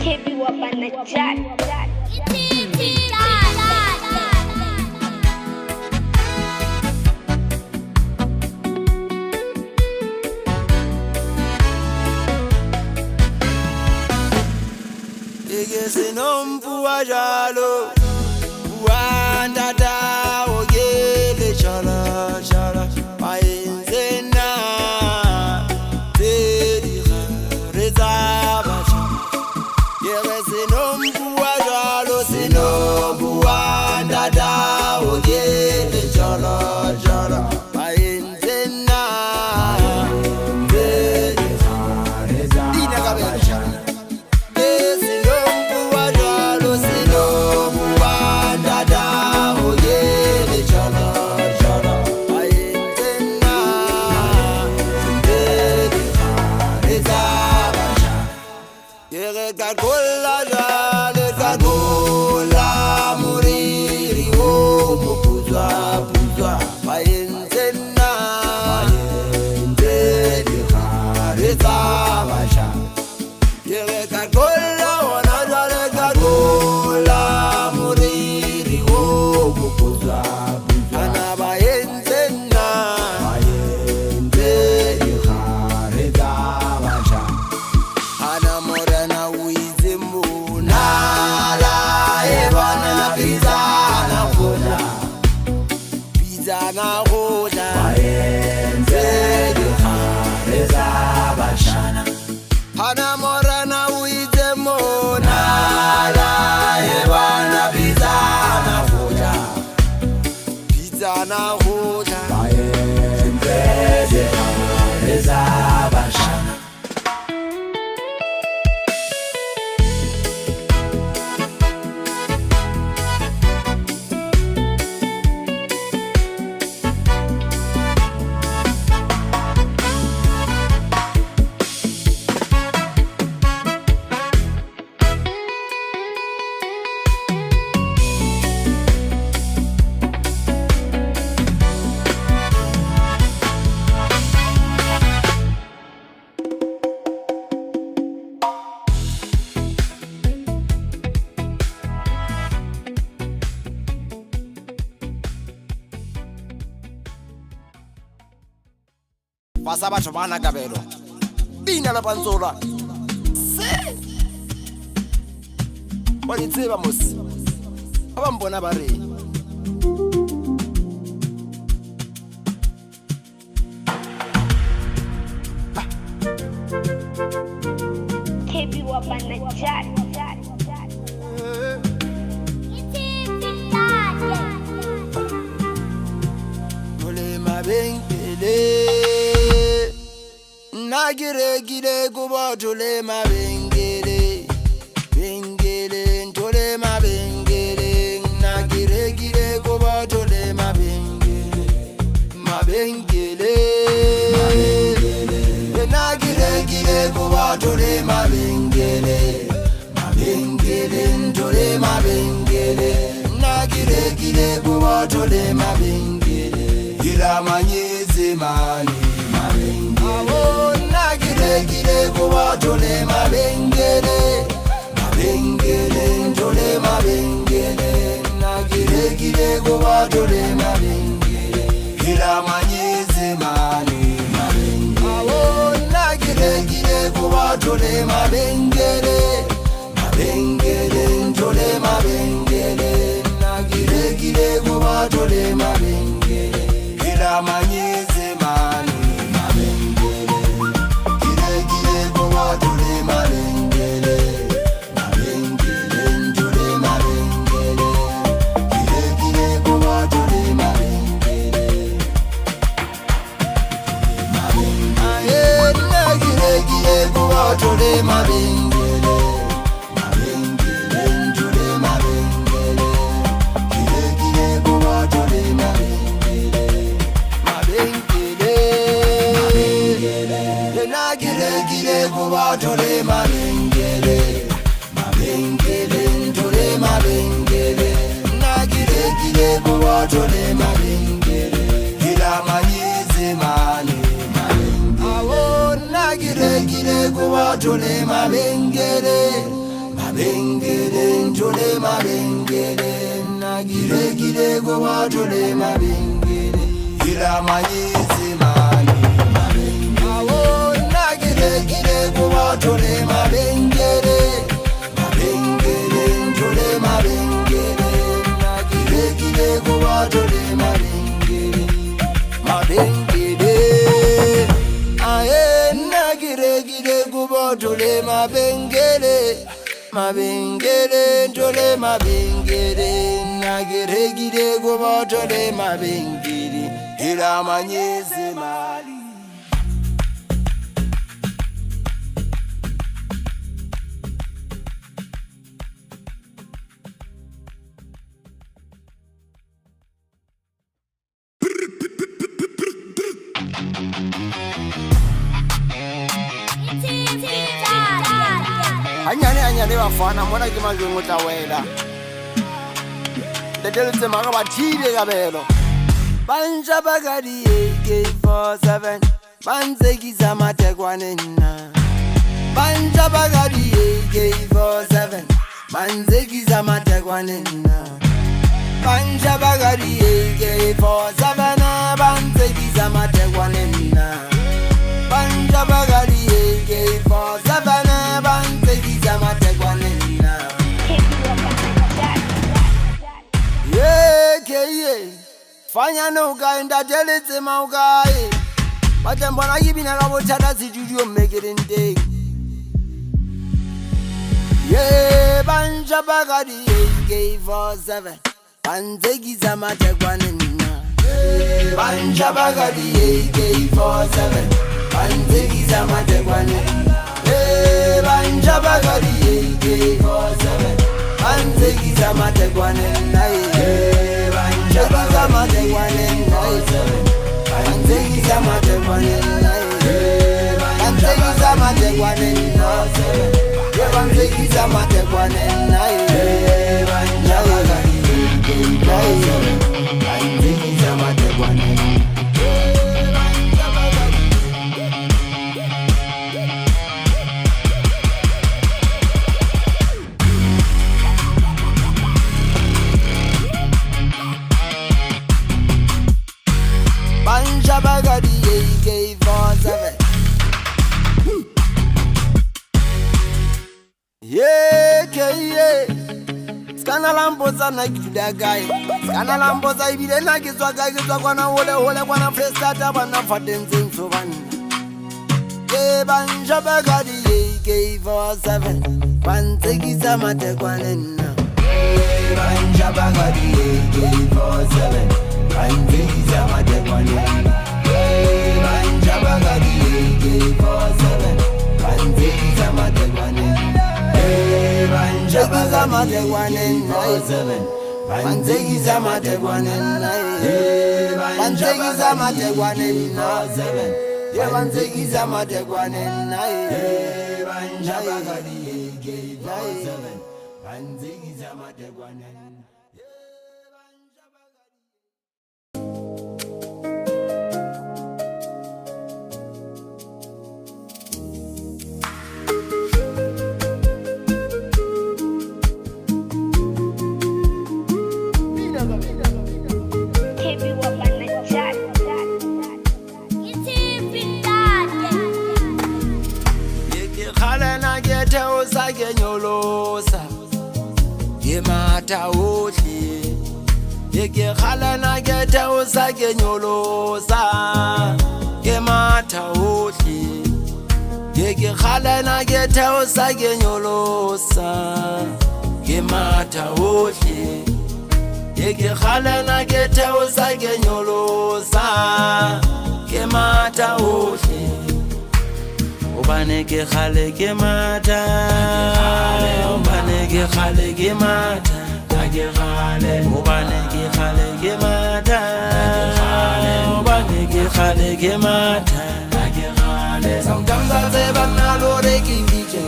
Kebi wabanajali Igeze nompu wajalo Wandada ogele chala chala Maenzena Teri reza bacha Igeze nompu wajalo Sinompu wandada ogele chala chala Maenzena Teri reza bacha Gagola jale gagola muriri o mukuzwa puzwa paenzena paenzeni khareza basha yele gagola wana jale gagola muriri o mukuzwa puzwa na paenzena paenzeni khareza basha ana morana na roda paenze de khareza bashana hana morana uite mona la ebana bizana roda paenze de khareza bashana Pasa batho bana kabelo Bina la panzola Se Wani tseba mosi Aba mbona ba re Kebi wabanajali Ole mabengele Nagire gire kubo tole mabengele Bengele ntole mabengele Nagire gire kubo tole mabengele Mabengele Nagire gire kubo tole mabengele Mabengele ntole mabengele Nagire gire kubo tole mabengele Ila manyeze mani Gire kuba tole mabengele Mabengele ntole mabengele Na gire kuba tole mabengele Kila manyeze mani mabengele Na gire kuba tole mabengele Mabengele ntole mabengele Na gire kuba tole mabengele Kila manyeze mani Tole mabengele, mabengele, tole mabengele, gire kuba tole mabengele, gire kuba tole mabengele, mabengele, tole mabengele, gire kuba tole mabengele, mabengele, gire kuba tole mabengele Mabengele ntole mabengele Na gire kuba tole mabengele Kila manyeze mani mabengele Awo na gire kuba tole mabengele mabengele ntole mabengele nagiregire kuba tole mabengele ila manyezi mali awo nagiregire kuba tole mabengele mabengele ntole mabengele nagiregire kuba tole mabengele mabengele aye nagiregire kuba tole mabengele mabengele ntole mabengele nagiregire kuba tole mabengele ila manyezi mali anyane bafana mona ke majwengo tla wela leteletse maka bathile kabelo banja bagadi AK47 banzekisa matekwane nna banja bagadi AK47 banzekisa matekwane nna banja bagadi AK47 banzekisa matekwane nna banja bagadi AK47 banzekisa matekwane nna yeah fanya no guy ndateletse maukai batembona yibina ka bothata studio making day yeah banja bagadi AK47 banzekisa matekwane nna banja bagadi AK47 banzekisa matekwane banja bagadi AK47 banzekisa matekwane nna banja bagadi matekwane nna banzekisa matekwane nna banzekisa matekwane nna banzekisa matekwane nna banja bagadi banzekisa matekwane nna banja bagadi AK47 yeah skana lamboza na gida guy skana lamboza ibile na kizwa kwana hole kwana frestata bana fatenze so yeah banja bagadi AK47 banzekisa matekwane nna banja bagadi AK47 banzekisa matekwane nna banja bagadi AK47 banzekisa matekwane nna banzekisa matekwane nna banzekisa matekwane nna banzekisa matekwane nna banzekisa matekwane nna banja bagadi AK47 banzekisa matekwane nna genyolosa yemata ohle yeke khalana geta osa genyolosa yemata ohle yeke khalana geta osa genyolosa yemata ohle yeke khalana geta osa genyolosa yemata ohle obane ke khale ke mata obane ke khale ke mata ke khale obane ke khale ke mata obane ke khale ke mata ke khale sometimes I bana lo re ki biche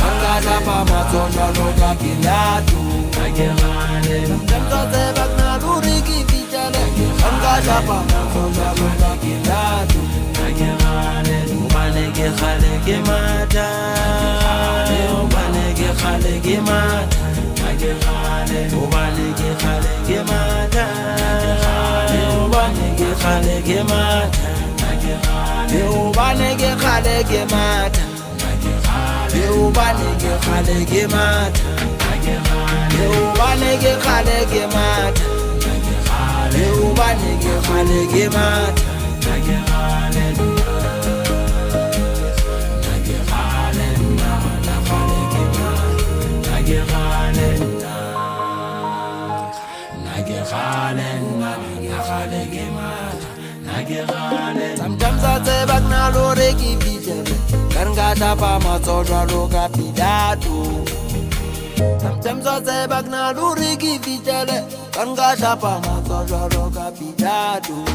anga la pa ma tsona lo ka kilatu ke khale sometimes I bana lo re ki biche anga la pa ma tsona lo ka kilatu ke khale obane ke khale ke mata obane ke khale ke matha Obane ke khale ke matha Obane ke khale ke matha Obane ke khale ke matha Obane ke khale ke matha Obane ke khale ke matha Obane ke khale ke matha Sometimes I say back now, Lord, I give it. Can't get up on my soul, look at me that too. Sometimes I say back now, Lord, I give it. Can't get up on my soul, look at me that too.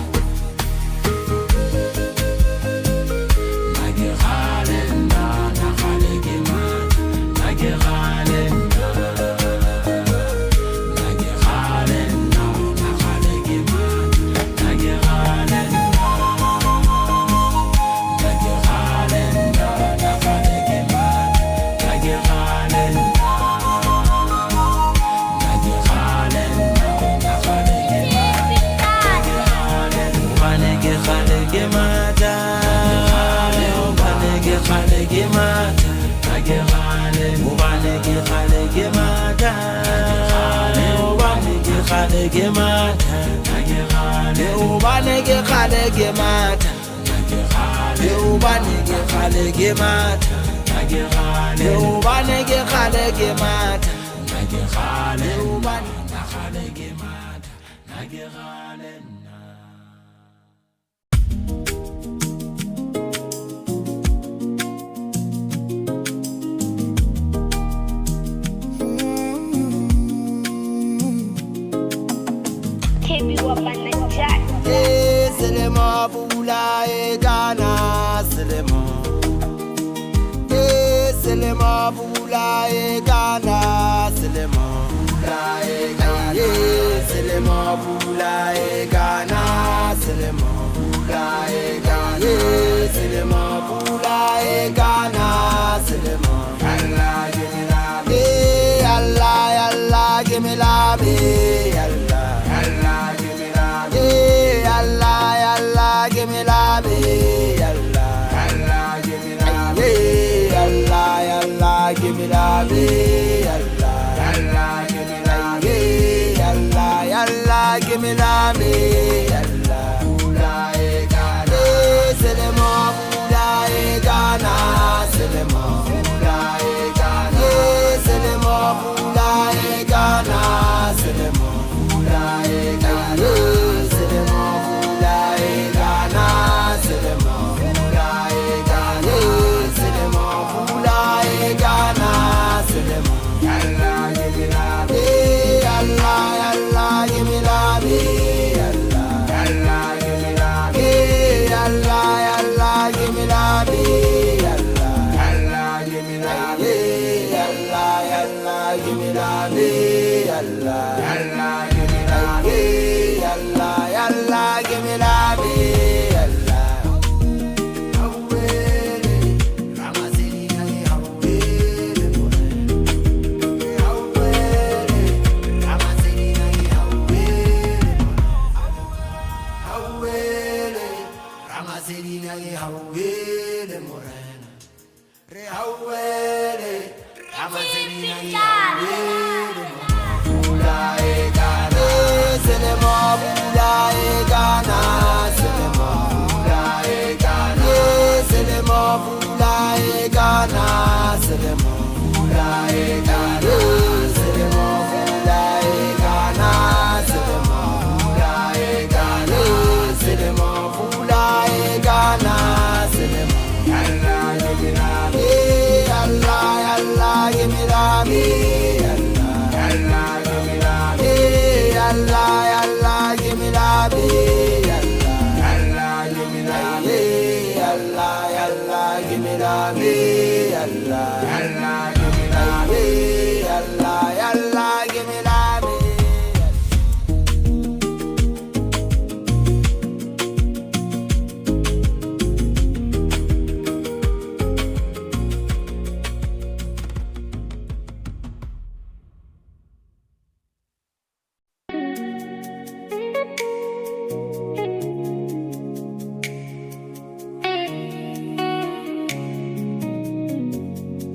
Kebi wabanajat. Selema bula e Ghana Selema Selema bula e Ghana Selema bula e Ghana Selema bula e Ghana Selema bula e Ghana Selema bula e Ghana Selema Allah Allah give me love Allah Allah give me love Allah Allah give me love Allah Allah give me love Allah Allah give me love Allah Allah give me love Allah Allah give me love Allah Bula e Ghana Selema Bula e Ghana Selema Bula e Ghana Selema Bula e Ghana Selema Bula e Ghana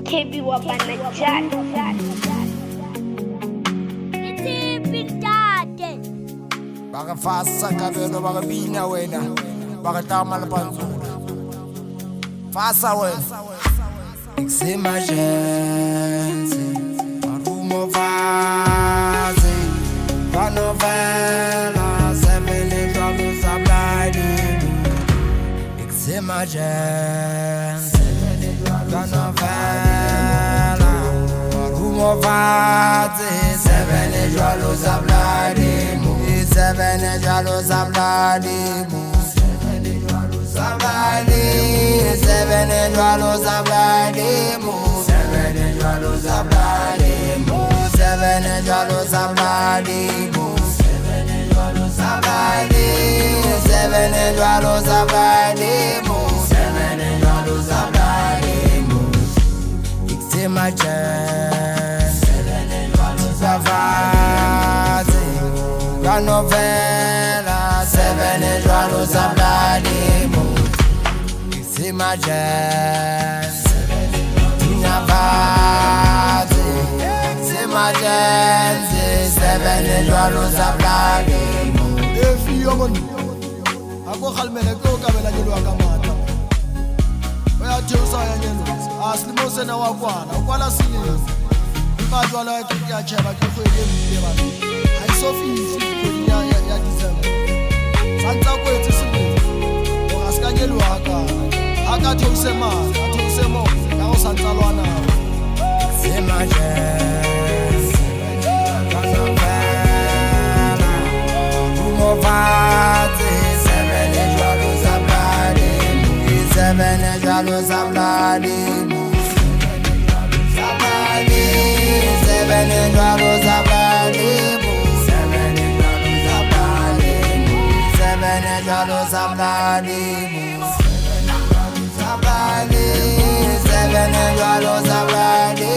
KB Wabanajat. Baka fasa kabelo baka bina wena baka tama la panzula fasa wena it's emergency marumo vaze panovela sevele jalo sabladi it's emergency panovela marumo vaze sevele jalo sabladi seven jalo sabladi sabladi seven jalo sabladi seven jalo sabladi seven jalo sabladi seven jalo sabladi seven jalo sabladi seven jalo sabladi it's my chance Savati la novela seven jalo sabladi c'est ma chance Savati c'est ma chance seven jalo sabladi efi yomoni ako khalmele ko kabela ke lwa ka mata oya tsheusa ya nyelo aslimo sena wa kwana kwala silimo ba jwala ke ya cheba ke khwele mmile ba ai sofisi ya December santsa ko etse simo o askanyelo aka aka theuse ma theuse mo ya go santsa lwana c'est ma chance Movate seven jalo sabladi seven jalo sabladi sabladi seven jalo sabladi seven jalo sabladi sabladi seven jalo sabladi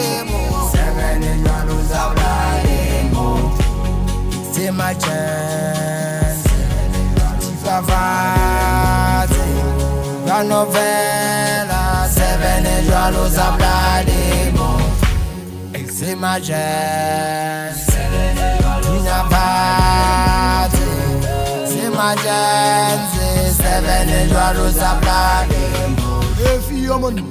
seven jalo sabladi c'est ma chance Savati la novela seven jalo sabladi c'est ma chance Savati c'est ma chance seven jalo sabladi efi yomoni